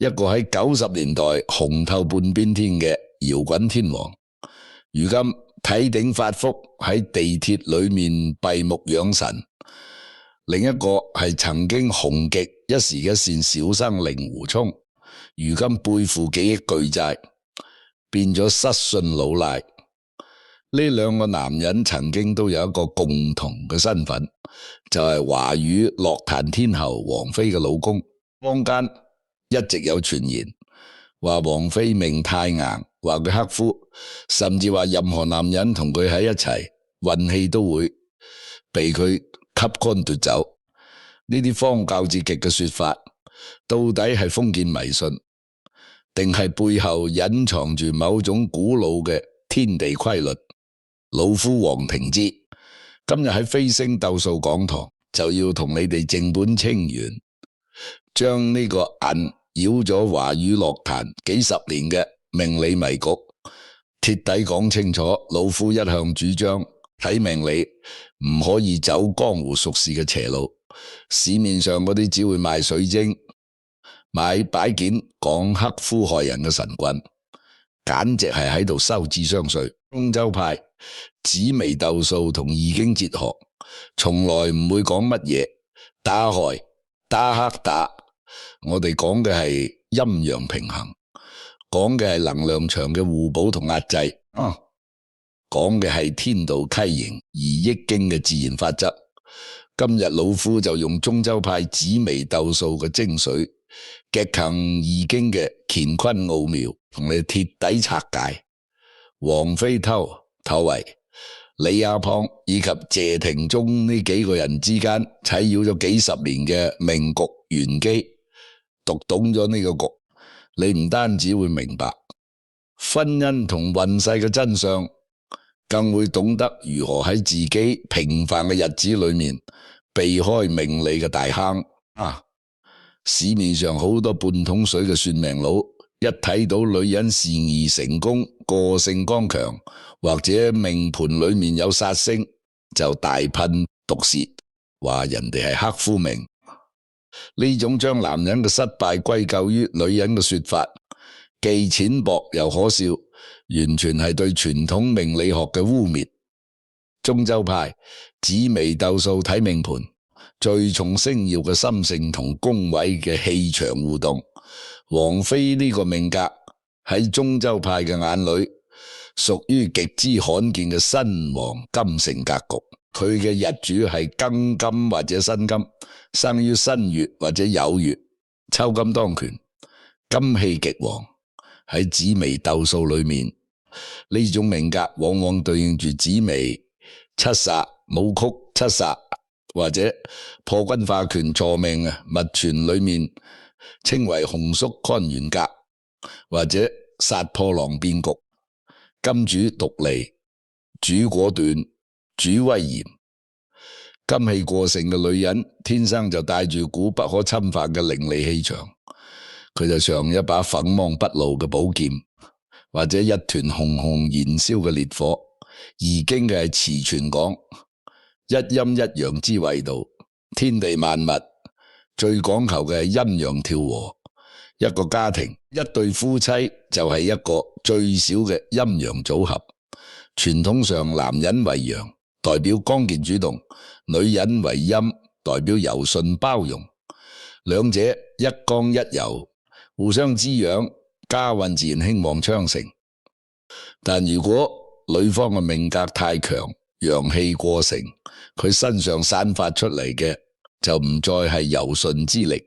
一個喺90年代紅透半邊天嘅搖滾天王，如今體頂發福喺地鐵裏面閉目養神；另一個係曾經紅極一時嘅線小生令狐沖，如今背負幾億巨債，變咗失信老賴。呢兩個男人曾經都有一個共同嘅身份，就係華語樂壇天后王菲嘅老公。坊間一直有傳言話王菲命太硬，話佢克夫，甚至話任何男人同佢喺一齊，運氣都會被佢吸乾奪走。呢啲荒謬至極嘅說法，到底係封建迷信，定係背後隱藏住某種古老嘅天地規律？老夫黃庭之今日喺飛星鬥數講堂，就要同你哋正本清源，將呢個銀繞咗華語樂壇幾十年嘅命理迷局徹底講清楚。老夫一向主張睇命理唔可以走江湖術士嘅邪路，市面上嗰啲只會賣水晶、買擺件講克夫害人嘅神棍，簡直係喺度收智商稅。中州派紫微斗數同易經哲學從來唔會講乜嘢打害打黑打，我哋講嘅係陰陽平衡，講嘅係能量場嘅互補同壓制，講嘅係天道畸形而易經嘅自然法則。今日老夫就用中州派紫微斗數嘅精髓，極強易經嘅乾坤奧妙，同你徹底拆解王菲偷為李亞龐以及謝霆鋒呢幾個人之間纏繞咗幾十年嘅命局玄機，讀懂咗呢個局，你唔單止會明白婚姻同運勢嘅真相，更會懂得如何喺自己平凡嘅日子裏面避開命理嘅大坑。市面上好多半桶水嘅算命佬，一睇到女人事業成功、個性剛強，或者命盤裏面有煞星，就大噴毒舌，話人哋係克夫命。呢種將男人嘅失敗歸咎於女人嘅說法，既淺薄又可笑，完全係對傳統命理學嘅污衊。中州派紫微斗數睇命盤，最重星曜嘅心性同宮位嘅氣場互動。王菲呢個命格喺中州派嘅眼裏，屬於極之罕見嘅新黃金城格局。佢嘅日主係庚金或者辛金，生於新月或者酉月，抽金當權，金氣極旺。喺紫微斗數裏面，呢種命格往往對應住紫微七煞、武曲七煞或者破軍化權坐命密傳裏面稱為紅宿干元格，或者殺破狼變局。金主獨利，主果斷，主威嚴。金氣過盛嘅女人，天生就帶住股不可侵犯嘅凌厲氣場，佢就像一把鋒芒不露嘅寶劍，或者一團熊熊燃燒嘅烈火。易經嘅係詞傳講，一陰一陽之謂道，天地萬物最講求嘅係陰陽調和。一個家庭，一對夫妻就係一個最少嘅陰陽組合。傳統上男人為陽，代表剛健主動；女人為陰，代表柔順包容。兩者一剛一柔，互相滋養，家運自然興旺昌盛。但如果女方嘅命格太強，陽氣過盛，佢身上散發出嚟嘅就唔再係柔順之力，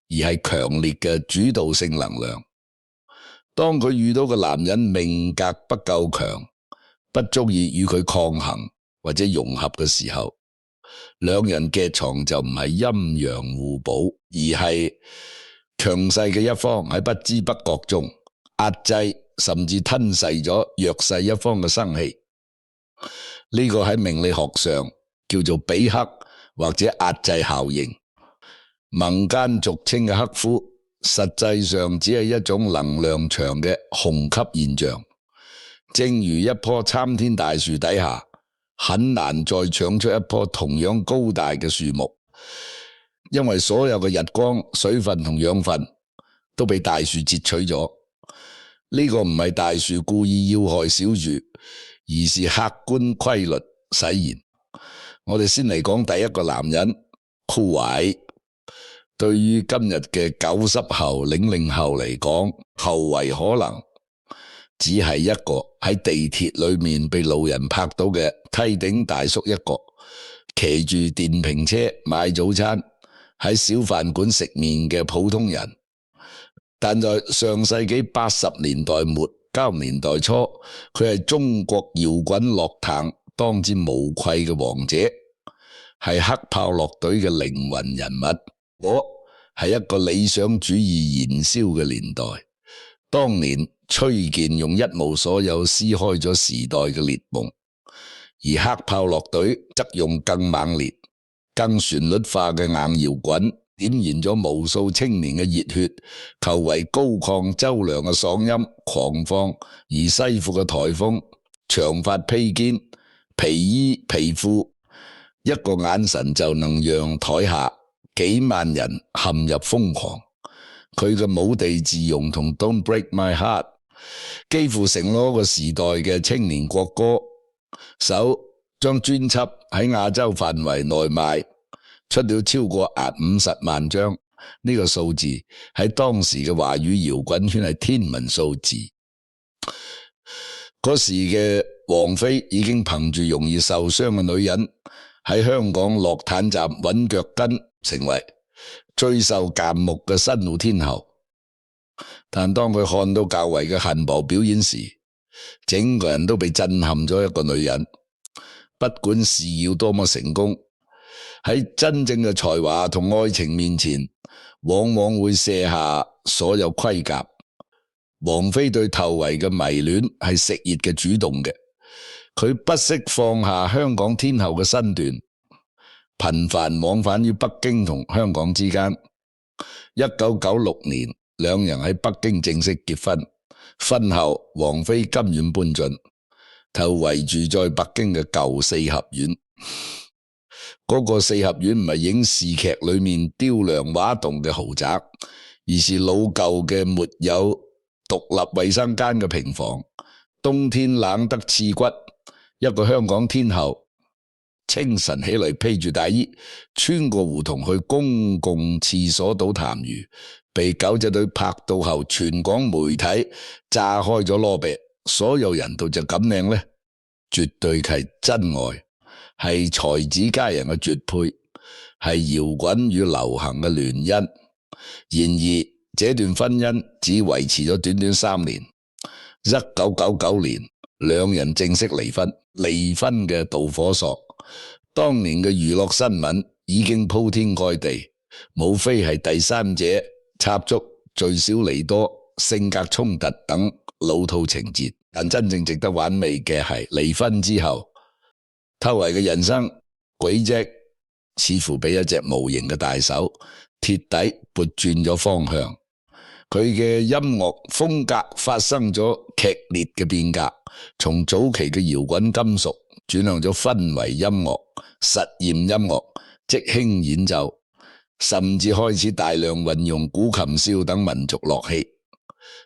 而係強烈嘅主導性能量。當佢遇到個男人命格不夠強，不足以與佢抗衡或者融合嘅時候，兩人嘅床就唔係陰陽互補，而係強勢嘅一方喺不知不覺中壓制甚至吞噬咗弱勢一方嘅生氣。呢個喺命理學上叫做比克或者壓制效應。民間俗稱嘅克夫，實際上只係一種能量場嘅虹吸現象。正如一棵參天大樹底下，很難再長出一棵同樣高大嘅樹木，因為所有嘅日光、水分同養分都被大樹截取咗。呢個唔係大樹故意要害小樹，而是客觀規律使然。我哋先嚟講第一個男人酷偉。對於今日嘅90後、00後嚟講，後遺可能只係一個喺地鐵裏面被路人拍到嘅梯頂大叔一個，騎住電瓶車買早餐，喺小飯館食麵嘅普通人。但在上世紀80年代末、90年代初，佢係中國搖滾樂壇當之無愧嘅王者，係黑豹樂隊嘅靈魂人物。我係一個理想主義燃燒嘅年代，當年崔健用一無所有撕開咗時代嘅裂縫，而黑豹樂隊則用更猛烈、更旋律化嘅硬搖滾，點燃咗無數青年嘅熱血，求為高亢周亮嘅嗓音狂放，而西褲嘅台風、長髮披肩、皮衣皮褲，一個眼神就能讓台下幾萬人陷入瘋狂。佢嘅冇地自容同 Don't Break My Heart 幾乎成咗個時代嘅青年國歌，將專輯喺亞洲範圍內賣出了超過50萬張，呢個數字喺當時嘅華語搖滾圈係天文數字。嗰時嘅王菲已經憑住容易受傷嘅女人喺香港樂壇站穩腳跟，成為最受矚目嘅新老天后。但當佢看到較為嘅恨薄表演時，整個人都被震撼咗。一個女人不管事業多麼成功，喺真正嘅才華同愛情面前，往往會卸下所有盔甲。王菲對竇唯嘅迷戀係食熱嘅主動嘅，佢不惜放下香港天后嘅身段，頻繁往返於北京同香港之間。1996年，兩人喺北京正式結婚。婚後，王菲甘願搬進竇唯住在北京嘅舊四合院。嗰個四合院唔係影視劇裏面雕梁畫棟嘅豪宅，而是老舊嘅沒有獨立衛生間嘅平房，冬天冷得刺骨。一個香港天后清晨起嚟披住大衣，穿過胡同去公共廁所倒痰盂，被狗仔隊拍到後，全港媒體炸開咗羅鼻，所有人都就咁靚呢，絕對係真愛，係才子佳人嘅絕配，係搖滾與流行嘅聯姻。然而這段婚姻只維持咗短短3年。1999年，兩人正式離婚。離婚嘅導火索，當年嘅娛樂新聞已經鋪天蓋地，無非係第三者插足、聚少離多、性格衝突等老套情節。但真正值得玩味嘅係離婚之後，竇唯嘅人生軌跡似乎被一隻無形嘅大手徹底撥轉咗方向。佢嘅音樂風格發生咗劇烈嘅變革，從早期嘅搖滾金屬轉向咗氛圍音樂、實驗音樂、即興演奏，甚至開始大量運用古琴簫等民族樂器。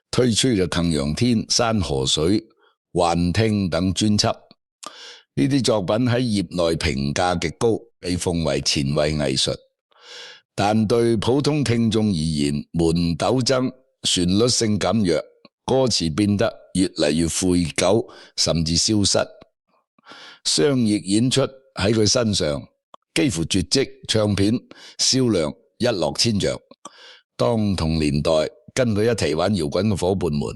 推出嘅《鏗鏘天》、《山河水》、《幻聽》等專輯，呢啲作品喺業內評價極高，被奉為前衛藝術。但對普通聽眾而言，門陡增，旋律性減弱，歌詞變得越嚟越晦舊，甚至消失。商業演出喺佢身上幾乎絕跡，唱片銷量一落千丈。當同年代跟佢一齊玩搖滾嘅伙伴們，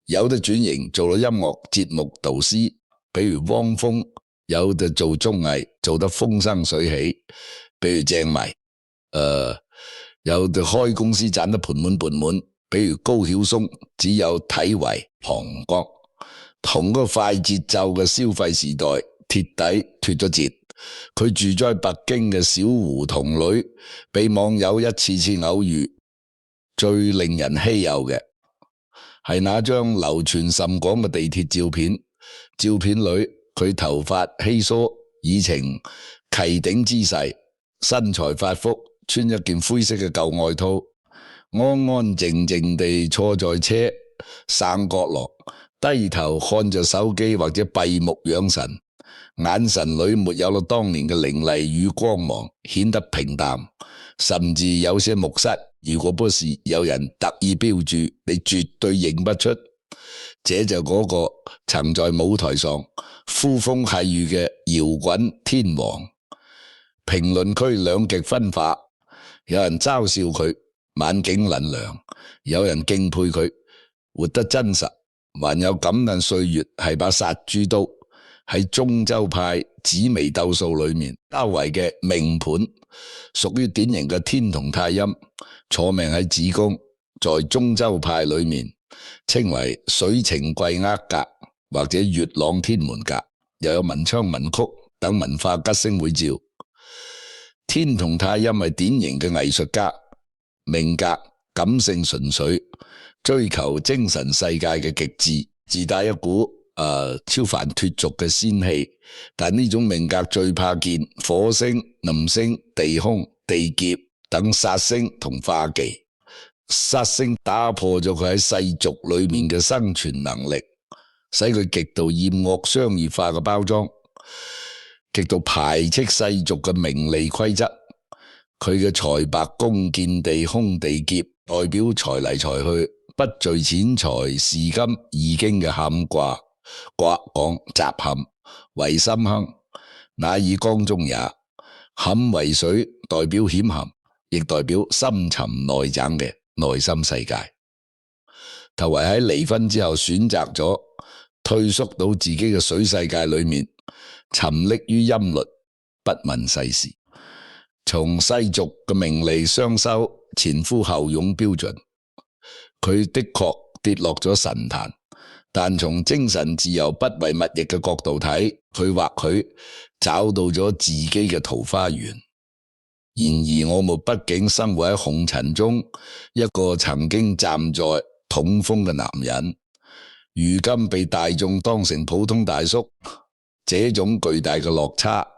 有的轉型做咗音樂節目導師，比如汪峰；有的做綜藝做得風生水起，比如鄭迷。有的開公司賺得盆滿缽滿，比如高曉松，只有體為旁觀。同個快節奏嘅消費時代徹底脫咗節。佢住在北京嘅小胡同裏，被網友一次次偶遇。最令人稀有嘅係那張流傳甚廣嘅地鐵照片，照片裏佢頭髮稀疏，以呈旗頂姿勢，身材發福，穿一件灰色嘅舊外套，安安靜靜地坐在車省角落，低頭看着手機或者閉目養神，眼神裏沒有了當年嘅凌厲與光芒，顯得平淡，甚至有些木塞。如果不是有人特意標注，你絕對認不出，這就嗰個曾在舞台上呼風喚雨嘅搖滾天王。評論區兩極分化，有人嘲笑佢晚景凜涼，有人敬佩佢活得真實，還有感嘆歲月係把殺豬刀。喺中州派紫微斗數裏面，交圍嘅命盤屬於典型嘅天同太陰，坐命喺子宮，在中州派裏面稱為水澄癸厄格或者月朗天門格，又有文昌文曲等文化吉星會照。天同太陰係典型嘅藝術家，命格感性純粹，追求精神世界嘅極致，自帶一股超凡脫俗嘅仙氣，但呢種命格最怕見火星、臨星、地空、地劫等殺星同化忌。殺星打破咗佢喺世俗裏面嘅生存能力，使佢極度厭惡商業化嘅包裝，極度排斥世俗嘅名利規則。佢嘅財白宮見地空地劫，代表財嚟財去，不聚錢財是金易經嘅坎卦。卦講雜坎為心亨，乃以缸中也。坎為水，代表險陷，亦代表深沉內省嘅內心世界。頭為喺離婚之後選擇咗退縮到自己嘅水世界裏面，沉溺於音律，不問世事。從世俗嘅名利雙收，前呼後擁標準，佢的確跌落咗神壇。但從精神自由不為物役嘅角度睇，佢或許找到咗自己嘅桃花源。然而我們畢竟生活喺紅塵中，一個曾經站在統風嘅男人，如今被大眾當成普通大叔，這種巨大嘅落差，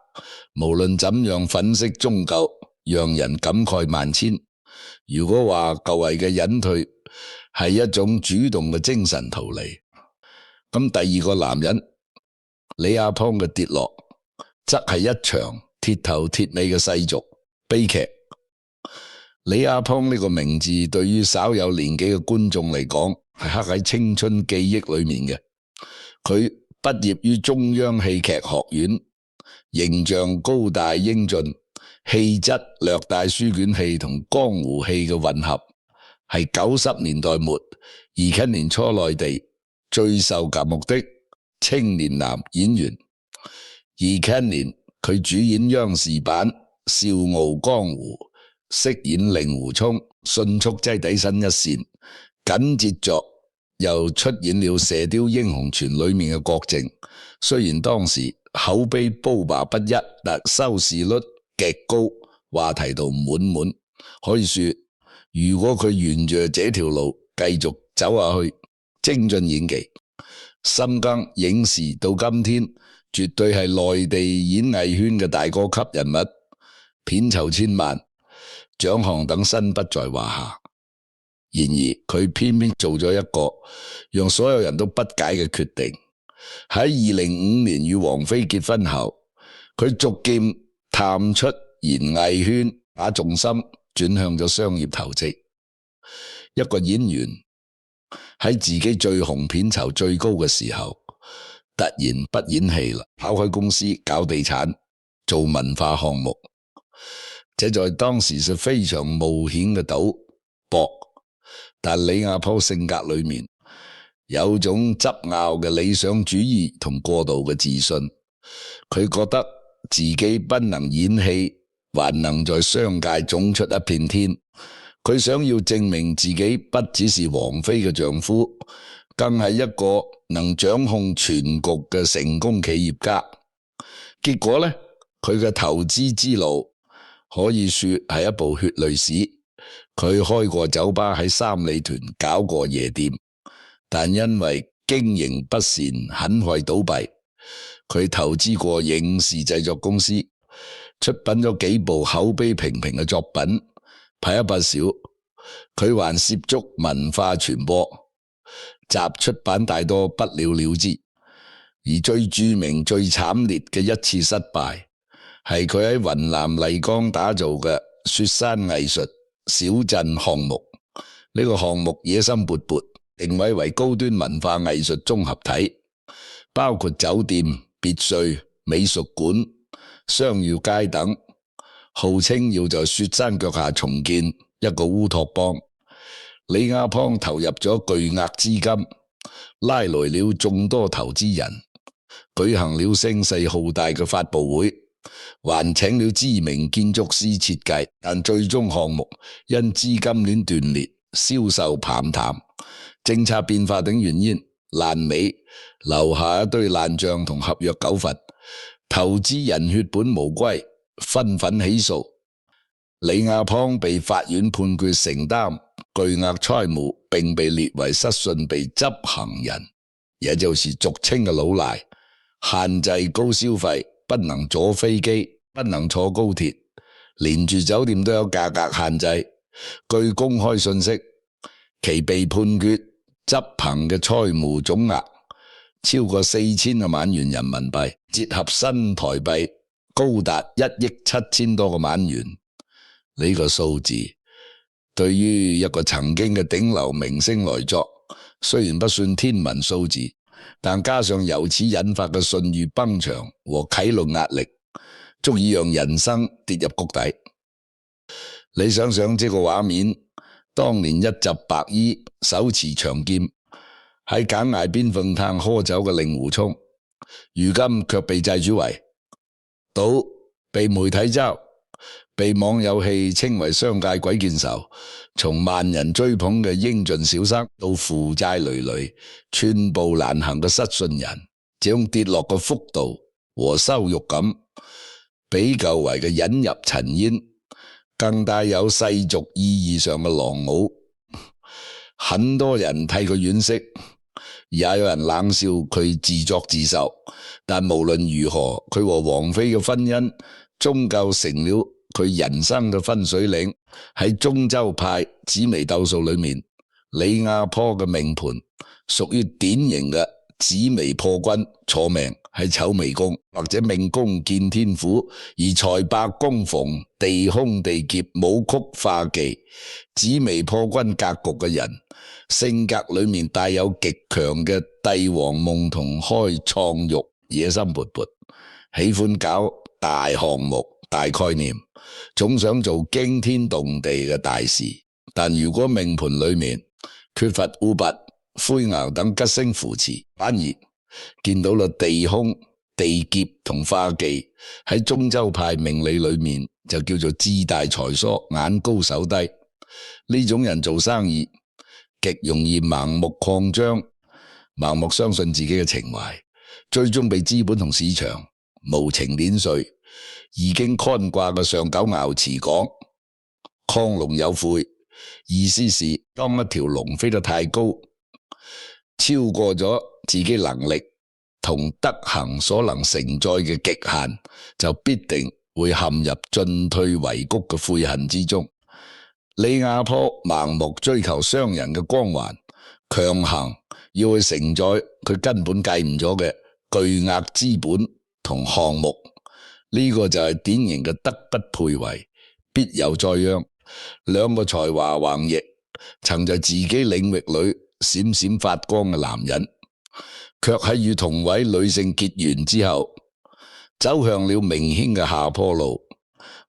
無論怎樣粉飾終究，讓人感慨萬千。如果話舊位嘅隱退係一種主動嘅精神逃離，咁第二個男人李亞邦嘅跌落，則係一場鐵頭鐵尾嘅世俗悲劇。李亞邦呢個名字對於稍有年紀嘅觀眾嚟講，係刻喺青春記憶裏面嘅。佢畢業於中央戲劇學院，形象高大英俊，氣質略帶書卷戲同江湖戲嘅混合，係90年代末2000年初內地最受矚目的青年男演員。2000年佢主演央視版《笑傲江湖》，飾演令狐沖，迅速擠底新一線。緊接着又出演了《射雕英雄傳》裏面嘅郭靖，雖然當時口碑褒罷不一，但收視率極高，話題度滿滿。可以說，如果佢沿着這條路繼續走下去，精進演技，深耕影視到今天，絕對係內地演藝圈嘅大哥級人物，片酬千萬，獎項等身不在話下。然而佢偏偏做咗一個讓所有人都不解嘅決定。喺2005年與王菲結婚後，佢逐漸探出演藝圈，把重心轉向咗商業投資。一個演員喺自己最紅片酬最高嘅時候，突然不演戲啦，跑開公司搞地產，做文化項目，這在當時是非常冒險嘅賭博。但李亞波性格裏面有種執拗嘅理想主義同過度嘅自信，佢覺得自己不能演戲，還能在商界總出一片天。佢想要證明自己不只是王菲嘅丈夫，更係一個能掌控全局嘅成功企業家。結果呢，佢嘅投資之路可以說係一部血淚史。佢開過酒吧，喺三里屯搞過夜店，但因為經營不善，很快倒閉。佢投資過影視製作公司，出品咗幾部口碑平平嘅作品，拍一不少，佢還涉足文化傳播，集出版大多不了了之。而最著名、最慘烈嘅一次失敗，係佢喺雲南麗江打造嘅雪山藝術小鎮項目。呢個項目野心勃勃，定位為高端文化藝術綜合體，包括酒店、別墅、美術館、商業街等，號稱要在雪山腳下重建一個烏托邦。李亞邦投入咗巨額資金，拉來了眾多投資人，舉行了聲勢浩大嘅發佈會，還請了知名建築師設計，但最終項目因資金鏈斷裂，銷售淡淡，政策變化等原因爛尾，留下一堆爛賬同合約糾紛，投資人血本無歸，紛紛起訴。李亞邦被法院判決承擔巨額債務，並被列為失信被執行人，也就是俗稱嘅老賴，限制高消費，不能坐飛機，不能坐高鐵，連住酒店都有價格限制。據公開信息，其被判決執行嘅債務總額超過4000個萬元人民幣，折合新台幣高達1億7000多個萬元。呢個數字對於一個曾經嘅頂流明星來作，雖然不算天文數字，但加上由此引發嘅信譽崩牆和啟露壓力，足以讓人生跌入谷底。你想想這個畫面，當年一襲白衣，手持長劍，喺簡崖邊鳳炭喝酒嘅令狐沖，如今卻被祭主為賭，被媒體嘲，被網友戲稱為商界鬼見愁，從萬人追捧嘅英俊小生到負債累累、寸步難行嘅失信人，這種跌落嘅幅度和羞辱感，比舊為嘅引入塵煙更帶有世俗意義上嘅狼傲。很多人替佢惋惜，也有人冷笑佢自作自受。但無論如何，佢和王菲嘅婚姻終究成了佢人生嘅分水嶺。喺中州派紫微斗數裏面，李亞坡嘅命盤屬於典型嘅紫微破軍，坐命係丑微宮，或者命宮見天府，而財帛宮逢地空地劫武曲化忌，紫微破軍格局嘅人，性格裏面帶有極強嘅帝王夢同開創欲，野心勃勃，喜歡搞大項目、大概念，總想做驚天動地嘅大事。但如果命盤裏面缺乏烏拔、灰牛等吉星扶持，反而見到了地空、地劫同化忌，喺中州派命理裏面就叫做志大才疏、眼高手低。呢種人做生意極容易盲目擴張，盲目相信自己嘅情懷，最終被資本同市場無情碾碎。已經看掛嘅上九爻辭講亢龍有悔，意思是當一條龍飛得太高，超過咗自己能力同德行所能承載嘅極限，就必定會陷入進退維谷嘅悔恨之中。李亞坡盲目追求商人嘅光環，強行要去承載佢根本計唔咗嘅巨額資本同項目，呢個就係典型嘅德不配位，必有災殃。兩個才華橫溢，曾在自己領域裏閃閃發光嘅男人，卻喺與同位女性結緣之後，走向了明顯嘅下坡路。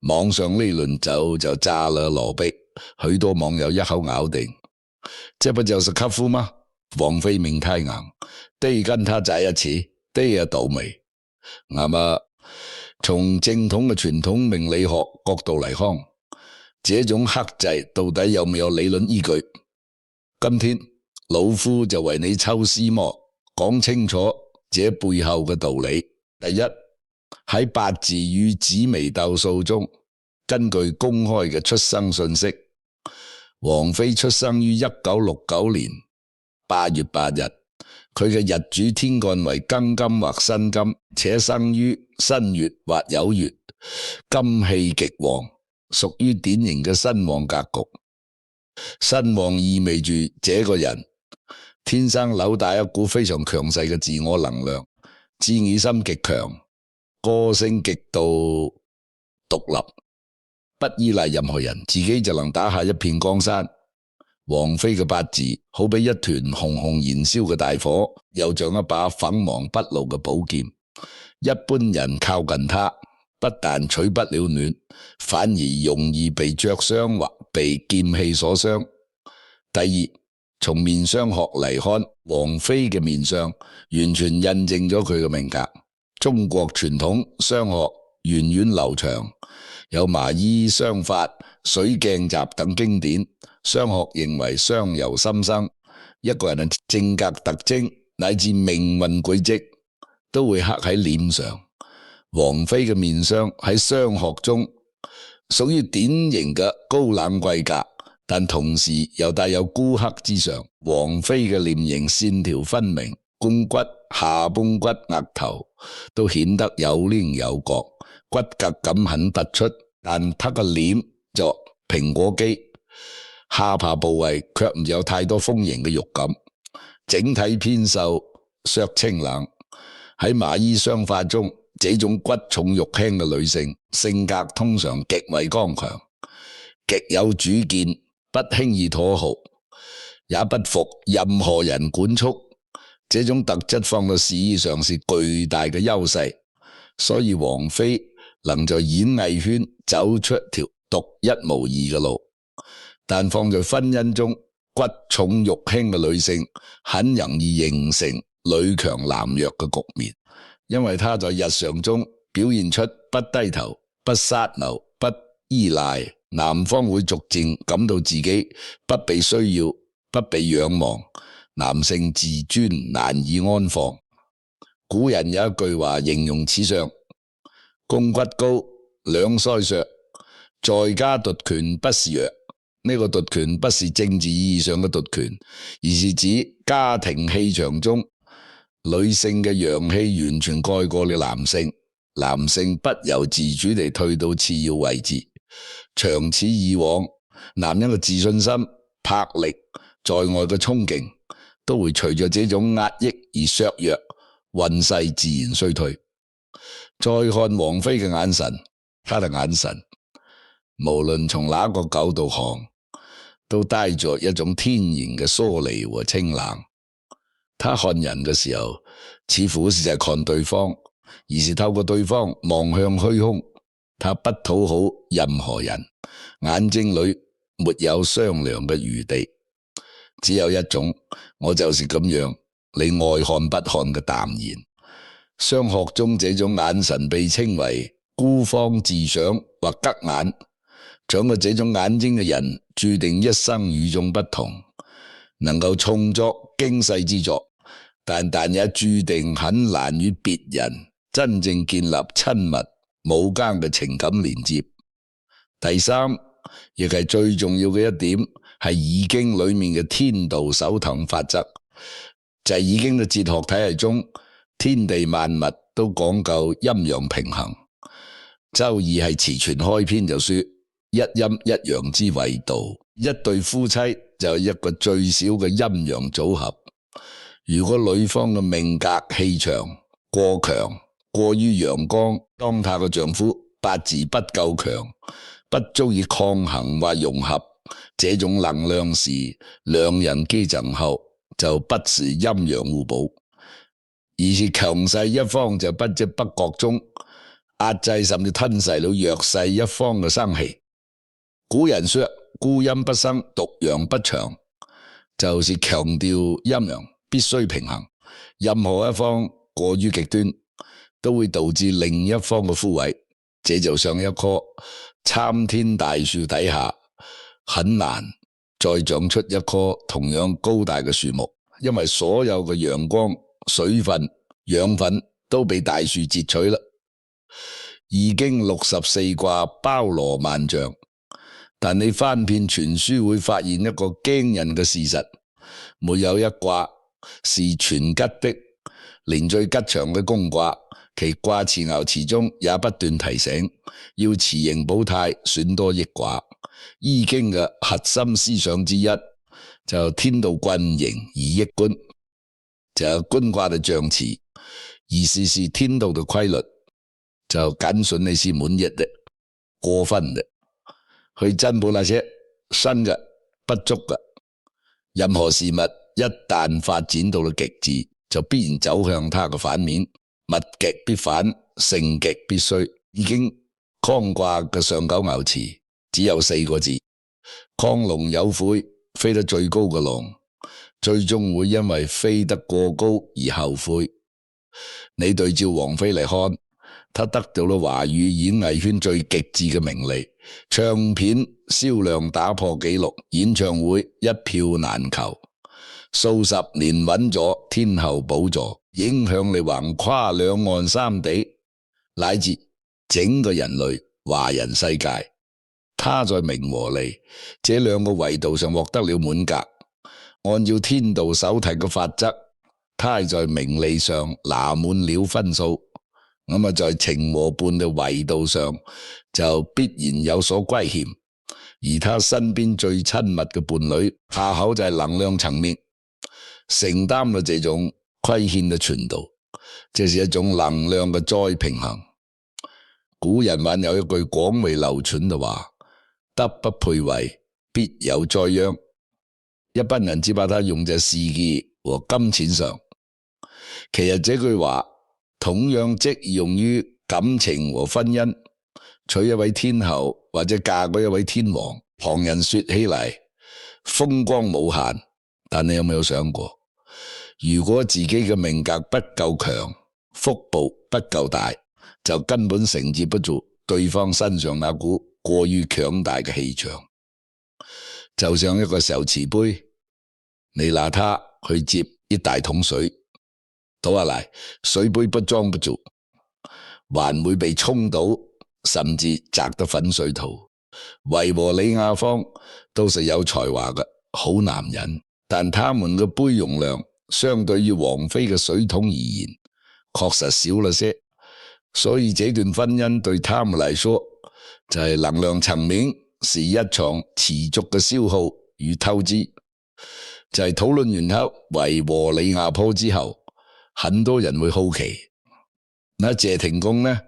網上呢輪走就炸了羅碧，許多網友一口咬定，這不就是剋夫嗎？王菲命太硬，得跟他在一起，得也倒霉。啱啊！從正統嘅傳統命理學角度嚟看，這種克制到底有沒有理論依據？今天老夫就為你抽絲剝，講清楚這背後嘅道理。第一，喺八字與紫微斗數中，根據公開嘅出生信息，王菲出生於1969年8月8日，佢嘅日主天干為庚金或辛金，且生於申月或酉月，金氣極旺，屬於典型嘅身旺格局。身旺意味住這個人天生紐帶一股非常強勢嘅自我能量，自議心極強，個性極度獨立，不依賴任何人，自己就能打下一片江山。王妃嘅八字好比一團熊熊燃燒嘅大火，又像一把鋒芒不露嘅寶劍。一般人靠近他，不但取不了暖，反而容易被灼傷或被劍氣所傷。第二，從面相學嚟看，王妃嘅面相完全印證咗佢嘅命格。中國傳統相學源遠流長，有麻衣相法、水鏡集等經典。相學認為相由心生，一個人嘅性格特徵乃至命運軌跡都會刻喺臉上。王妃嘅面相喺相學中屬於典型嘅高冷貴格，但同時又帶有孤黑之相。王妃嘅臉型線條分明，肱骨、下髕骨、額頭都顯得有稜有角，骨骼感很突出，但他個臉就蘋果肌。下巴部位卻唔有太多豐盈嘅肉感，整體偏瘦略清冷。喺麻衣相法中，這種骨重肉輕嘅女性性格通常極為剛強，極有主見，不輕易妥協，也不服任何人管束。這種特質放到事業上是巨大嘅優勢，所以王妃能在演藝圈走出條獨一無二嘅路。但放在婚姻中，骨重肉輕嘅女性很容易形成女強男弱嘅局面，因為她在日常中表現出不低頭、不撒漏、不依賴，男方會逐漸感到自己不被需要、不被仰望，男性自尊難以安放。古人有一句話形容此相：肱骨高，兩腮削，在家奪權不是弱。呢個奪權不是政治意義上嘅奪權，而是指家庭氣場中女性嘅陽氣完全蓋過了男性，男性不由自主地退到次要位置。長此以往，男人嘅自信心、魄力、在外嘅衝勁都會隨着這種壓抑而削弱，運勢自然衰退。再看王妃嘅眼神，她的眼神無論從哪個角度看，都帶着一種天然嘅疏離和清冷。他看人嘅時候，似乎是在看對方，而是透過對方望向虛空。他不討好任何人，眼睛裏沒有商量嘅餘地，只有一種我就是咁樣，你愛看不看嘅淡然。相學中這種眼神被稱為孤芳自賞或吉眼。長過這種眼睛嘅人，注定一生與眾不同，能夠創作驚世之作，但也注定很難與別人真正建立親密無間嘅情感連接。第三，亦係最重要嘅一點，係易經裏面嘅天道守騰法則，就係易經嘅哲學體系中，天地萬物都講究陰陽平衡。周易係詞傳開篇就說，一陰一陽之謂道，一對夫妻就係一個最少嘅陰陽組合。如果女方嘅命格氣場過強，過於陽光，當她嘅丈夫八字不夠強，不足以抗衡或融合這種能量時，兩人基層後就不是陰陽互補，而是強勢一方就不知不覺中壓制甚至吞噬了弱勢一方嘅生氣。古人說孤陰不生，獨陽不長，就是強調陰陽必須平衡，任何一方過於極端都會導致另一方嘅枯萎。這就像一棵參天大樹底下很難再長出一棵同樣高大嘅樹木，因為所有嘅陽光、水分、養分都被大樹截取啦。易經64卦包羅萬象，但你翻遍全書會發現一個驚人嘅事實，沒有一卦是全吉的，連最吉祥嘅宮卦，其卦辭爻辭中也不斷提醒要持盈保泰，選多益卦。易經嘅核心思想之一就天道均形而益官，就官卦的象辭，意思是天道的規律就僅順你是滿意的，過分的，去增補那些新嘅不足嘅。任何事物一旦發展到了極致，就必然走向它嘅反面，物極必反，盛極必衰。已經乾卦嘅上九牛辭只有4個字：亢龍有悔，飛得最高嘅龍，最終會因為飛得過高而後悔。你對照王菲嚟看，她得到了華語演藝圈最極致嘅名利，唱片銷量打破紀錄，演唱會一票難求，數十年穩咗天后寶座，影響力橫跨兩岸三地，乃至整個人類華人世界。他在名和利這兩個維度上獲得了滿格，按照天道手提嘅法則，他係在名利上拿滿了分數，咁在情和伴嘅維度上就必然有所虧欠，而他身邊最親密嘅伴侶恰好就係能量層面，承擔了這種虧欠嘅傳導，這是一種能量嘅再平衡。古人還有一句廣為流傳嘅話：德不配位，必有災殃。一般人只把它用在事業和金錢上，其實這句話同樣適用於感情和婚姻。娶一位天后或者嫁過一位天王，旁人說起嚟風光無限，但你有沒有想過，如果自己嘅命格不夠強，福報不夠大，就根本承接不住對方身上那股過於強大嘅氣場。就像一個受瓷杯，你拿它去接一大桶水，倒下來，水杯不裝不住，還會被沖倒，甚至砸得粉碎土。維和李亞芳都是有才華嘅好男人，但他們嘅杯容量相對於王菲嘅水桶而言，確實少了些。所以這段婚姻對他們來說，就係能量層面是一場持續嘅消耗與透支。就係討論完後維和李亞波之後，很多人會好奇，那謝霆鋒呢？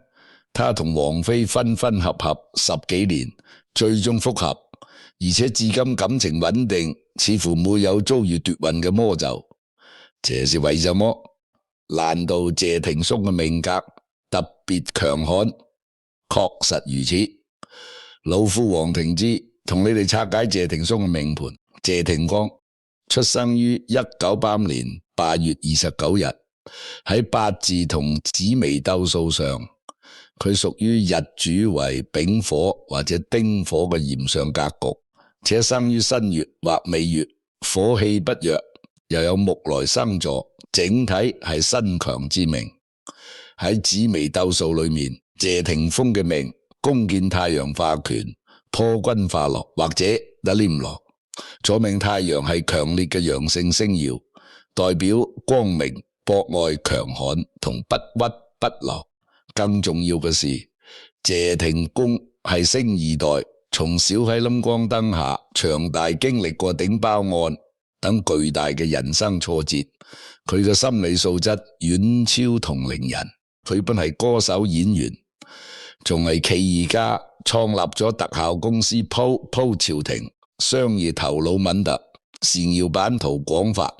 他同王菲分分合合10幾年，最終復合，而且至今感情穩定，似乎沒有遭遇奪運嘅魔咒。這是為什麼？難道謝霆鋒嘅命格特別強悍？確實如此。老夫黃庭之同你哋拆解謝霆鋒嘅命盤。謝霆光出生於1985年8月29日，喺八字同紫微斗數上，佢屬於日主為丙火或者丁火嘅炎上格局，且生於新月或未月，火氣不弱，又有木來生助，整體係身強之命。喺紫微斗數裏面，謝霆鋒嘅命宮見太陽化權，破軍化祿或者得黏羅，左命太陽係強烈嘅陽性星耀，代表光明、博愛、強悍同不屈不撓。更重要嘅是，謝霆鋒係星二代，從小喺冧光燈下長大經歷過頂包案等巨大嘅人生挫折，佢嘅心理素質遠超同齡人。佢本係歌手演員，仲係企業家，創立咗特效公司鋪朝廷，商業頭腦敏特，善耀版圖廣泛。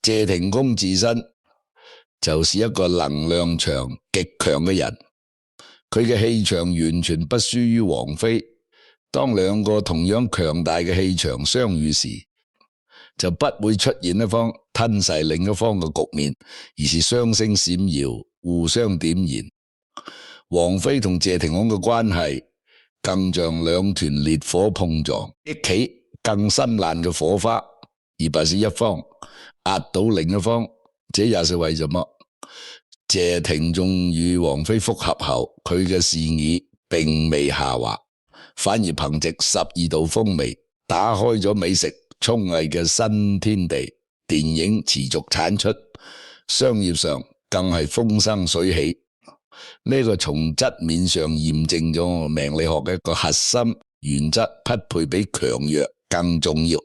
謝霆鋒自身就是一個能量場極強嘅人，佢嘅氣場完全不輸於王菲。當兩個同樣強大嘅氣場相遇時，就不會出現一方吞噬另一方嘅局面，而是雙星閃耀，互相點燃。王菲同謝霆鋒嘅關係更像兩團烈火碰撞，激起更絢爛嘅火花，而不是一方壓倒另一方。這也是為什麼謝霆鋒與王菲復合後，佢嘅事業並未下滑，反而憑借12道風味打開咗美食綜藝嘅新天地，電影持續產出，商業上更係風生水起。呢個從側面上驗證咗命理學嘅一個核心原則匹配比強弱更重要。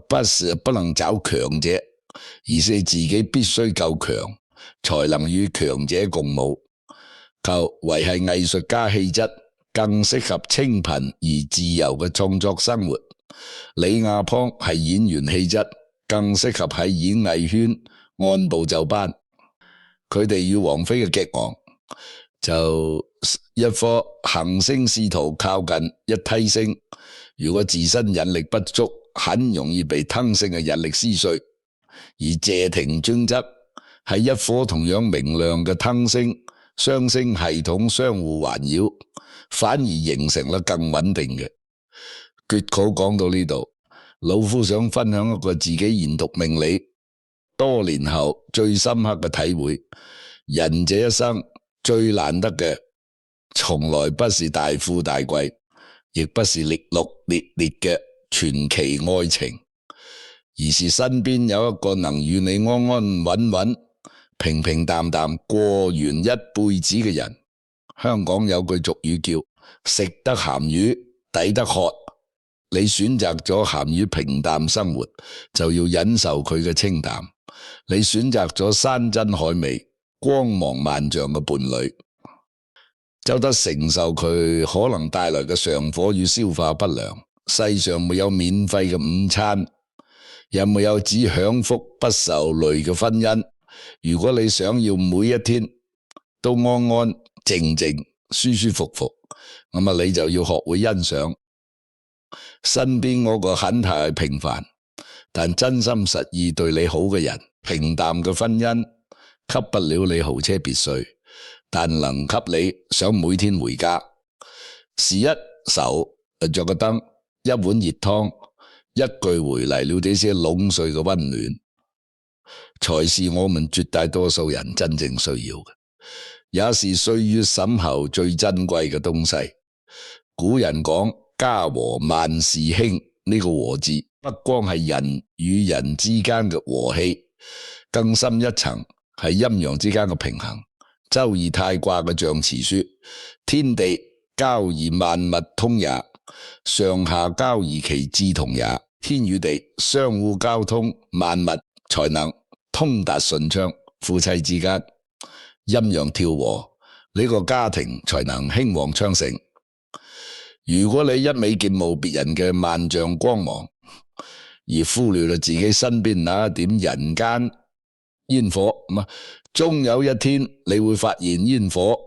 不是不能找強者，而是自己必須夠強，才能與強者共舞。求維繫藝術家氣質，更適合清貧而自由嘅創作生活。李亞邦係演員氣質，更適合喺演藝圈按部就班。佢哋與王菲嘅激昂，就一顆行星試圖靠近一梯星，如果自身引力不足，很容易被吞星嘅引力撕碎。而謝霆鋒則係一顆同樣明亮嘅吞星，雙星系統相互環繞，反而形成了更穩定嘅。訣稿講到呢度，老夫想分享一個自己研讀命理多年後最深刻嘅體會：人這一生最難得嘅，從來不是大富大貴，亦不是轟轟烈烈嘅傳奇愛情，而是身邊有一個能與你安安穩穩、平平淡淡過完一輩子嘅人。香港有句俗語叫食得鹹魚抵得渴，你選擇咗鹹魚平淡生活，就要忍受佢嘅清淡；你選擇咗山珍海味、光芒萬丈嘅伴侶，就得承受佢可能帶來嘅上火與消化不良。世上沒有免費嘅午餐，又沒有只享福不受累嘅婚姻。如果你想要每一天都安安靜靜、舒舒服服，咁啊，你就要學會欣賞身邊嗰個很係平凡但真心實意對你好嘅人。平淡嘅婚姻給不了你豪車別墅，但能給你想每天回家。是一手着個燈，一碗熱湯，一句回嚟了這些攏碎嘅溫暖，才是我們絕大多數人真正需要嘅，也是歲月審後最珍貴嘅東西。古人講家和萬事興，呢個和字不光係人與人之間嘅和氣，更深一層係陰陽之間嘅平衡。周易太卦嘅象辭說：天地交而萬物通也，上下交而其志同也。天與地相互交通，萬物才能通達順暢。夫妻之間陰陽調和，呢個家庭才能興旺昌盛。如果你一味羨慕別人嘅萬丈光芒，而忽略了自己身邊那一點人間煙火，終有一天你會發現煙火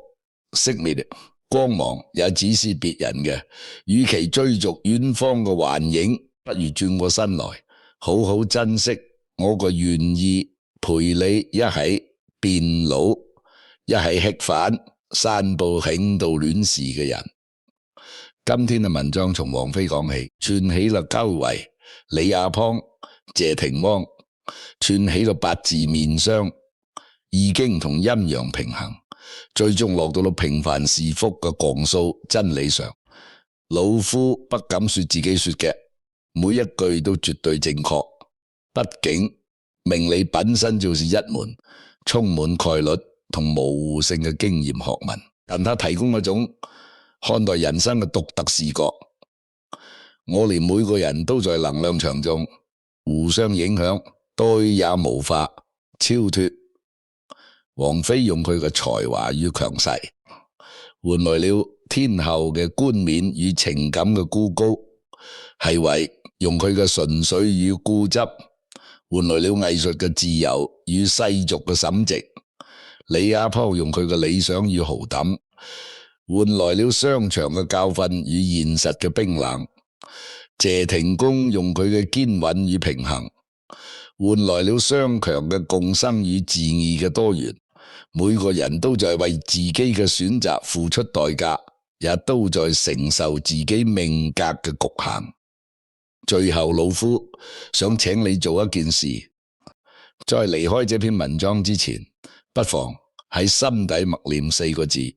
熄滅，光芒也只是別人嘅。與其追逐遠方嘅幻影，不如轉過身來，好好珍惜我個願意陪你一起變老、一起吃飯、散步慶到戀事嘅人。今天嘅文章從王菲講起，串起了高維、李亞邦、謝霆鋒，串起了八字面相，易經同陰陽平衡，最終落到了平凡是福嘅降數真理上。老夫不敢說自己說嘅每一句都絕對正確，畢竟命理本身就是一門充滿概率同模糊性嘅經驗學問，但它提供一種看待人生嘅獨特視角。我連每個人都在能量場中互相影響，對也無法超脫。王菲用佢嘅才華與強勢，換來了天后嘅冠冕與情感嘅孤高，係為用佢嘅純粹與固執，換來了藝術嘅自由與世俗嘅審直。李亞邦用佢嘅理想與豪膽，換來了商場嘅教訓與現實嘅冰冷。謝霆鋒用佢嘅堅穩與平衡，換來了雙強嘅共生與自義嘅多元。每個人都在為自己嘅選擇付出代價，也都在承受自己命格嘅局限。最後，老夫想請你做一件事，在離開這篇文章之前，不妨喺心底默念4個字，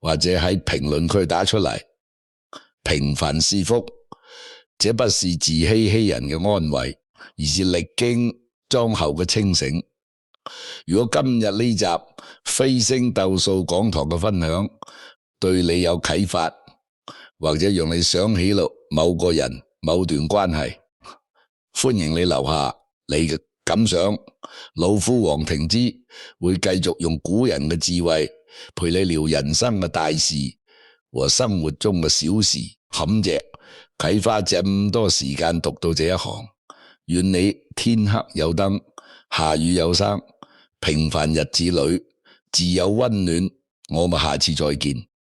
或者喺評論區打出嚟：平凡是福。這不是自欺欺人嘅安慰，而是歷經裝後嘅清醒。如果今日呢集飛星鬥數講堂嘅分享對你有啟發，或者讓你想起了某個人、某段關係，歡迎你留下你嘅感想。老夫黃庭之會繼續用古人嘅智慧陪你聊人生嘅大事和生活中嘅小事。感謝啟花這麼多時間讀到這一行，願你天黑有燈，下雨有聲，平凡日子裏自有溫暖。我們下次再見。